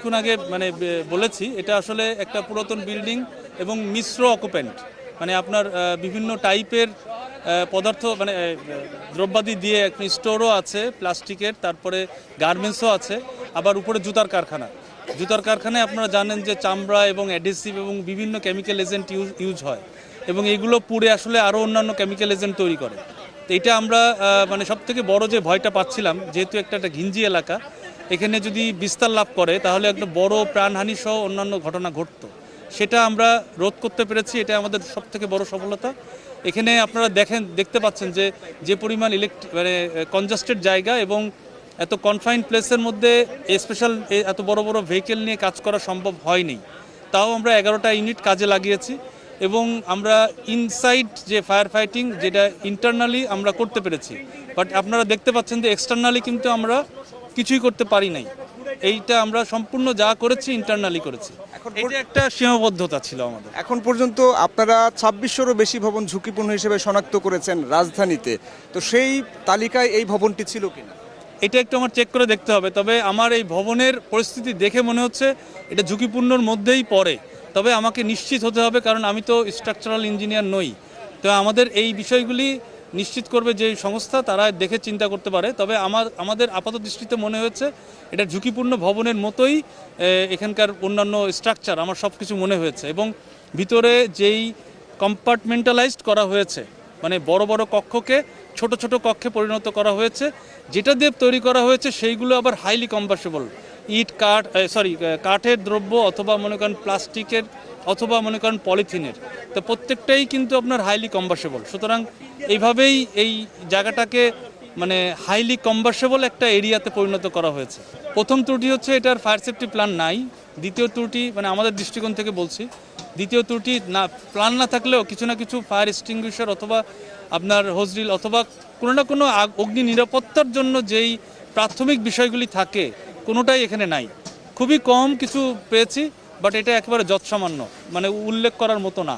কিছুক্ষণ আগে মানে বলেছি, এটা আসলে একটা পুরাতন বিল্ডিং এবং মিশ্র অকুপেন্ট, মানে আপনার বিভিন্ন টাইপের পদার্থ মানে দ্রব্যাদি দিয়ে একটা স্টোরও আছে প্লাস্টিকের, তারপরে গার্মেন্টসও আছে, আবার উপরে জুতার কারখানা। জুতার কারখানায় আপনারা জানেন যে চামড়া এবং অ্যাডহেসিভ এবং বিভিন্ন কেমিক্যাল এজেন্ট ইউজ হয়, এবং এগুলো পুড়ে আসলে আরও অন্যান্য কেমিক্যাল এজেন্ট তৈরি করে। তো এটা আমরা মানে সবথেকে বড় যে ভয়টা পাচ্ছিলাম, যেহেতু একটা ঘিঞ্জি এলাকা, এখানে যদি বিস্তার লাভ করে তাহলে একটা বড় প্রাণহানি সহ অন্যান্য ঘটনা ঘটতো, সেটা আমরা রোধ করতে পেরেছি। এটা আমাদের সবথেকে বড় সফলতা। এখানে আপনারা দেখতে পাচ্ছেন যে পরিমাণ মানে কনজাস্টেড জায়গা এবং এত কনফাইন্ড প্লেসের মধ্যে স্পেশাল এত বড় বড় ভেহিকেল নিয়ে কাজ করা সম্ভব হয়নি। তাও আমরা 11টা ইউনিট কাজে লাগিয়েছি, এবং আমরা ইনসাইড যে ফায়ার ফাইটিং যেটা ইন্টারনালি আমরা করতে পেরেছি, বাট আপনারা দেখতে পাচ্ছেন যে এক্সটার্নালি কিন্তু আমরা কিছুই করতে পারি নাই। এইটা আমরা সম্পূর্ণ যা করেছি ইন্টারনালি করেছি। এটা একটা সীমাবদ্ধতা ছিল আমাদের। এখন পর্যন্ত আপনারা 2600-রও বেশি ভবন ঝুঁকিপূর্ণ হিসেবে শনাক্ত করেছেন রাজধানীতে, তো সেই তালিকায় এই ভবনটি ছিল কিনা? এটা একটু আমার চেক করে দেখতে হবে, তবে আমার এই ভবনের পরিস্থিতি দেখে মনে হচ্ছে এটা ঝুঁকিপূর্ণর মধ্যেই পড়ে। তবে আমাকে নিশ্চিত হতে হবে, কারণ আমি তো স্ট্রাকচারাল ইঞ্জিনিয়ার নই। তো আমাদের এই বিষয়গুলি নিশ্চিত করবে যে সংস্থা, তারা দেখে চিন্তা করতে পারে। তবে আমাদের আপাত দৃষ্টিতে মনে হয়েছে এটা ঝুঁকিপূর্ণ ভবনের মতোই এখানকার অন্যান্য স্ট্রাকচার আমার সব কিছু মনে হয়েছে। এবং ভিতরে যেই কম্পার্টমেন্টালাইজড করা হয়েছে, মানে বড় বড় কক্ষকে ছোট ছোট কক্ষে পরিণত করা হয়েছে, যেটা দিয়ে তৈরি করা হয়েছে সেইগুলো আবার হাইলি কম্বাসেবল। কাঠের দ্রব্য, অথবা মনে করেন প্লাস্টিকের, অথবা মনে করেন পলিথিনের, তো প্রত্যেকটাই কিন্তু আপনার হাইলি কম্বাসেবল। সুতরাং এইভাবেই এই জায়গাটাকে মানে হাইলি কম্বাসেবল একটা এরিয়াতে পরিণত করা হয়েছে। প্রথম ত্রুটি হচ্ছে এটার ফায়ার সেফটি প্ল্যান নাই। দ্বিতীয় ত্রুটি, মানে আমাদের দৃষ্টিকোণ থেকে বলছি, দ্বিতীয় ত্রুটি না, প্ল্যান না থাকলেও কিছু না কিছু ফায়ার এক্সটিংগুইশার অথবা আপনার হোজড্রিল অথবা কোনো না কোনো অগ্নি নিরাপত্তার জন্য যেই প্রাথমিক বিষয়গুলি থাকে, কোনোটাই এখানে নাই। খুবই কম কিছু পেয়েছি, বাট এটা একেবারে যৎসামান্য, মানে উল্লেখ করার মতো না।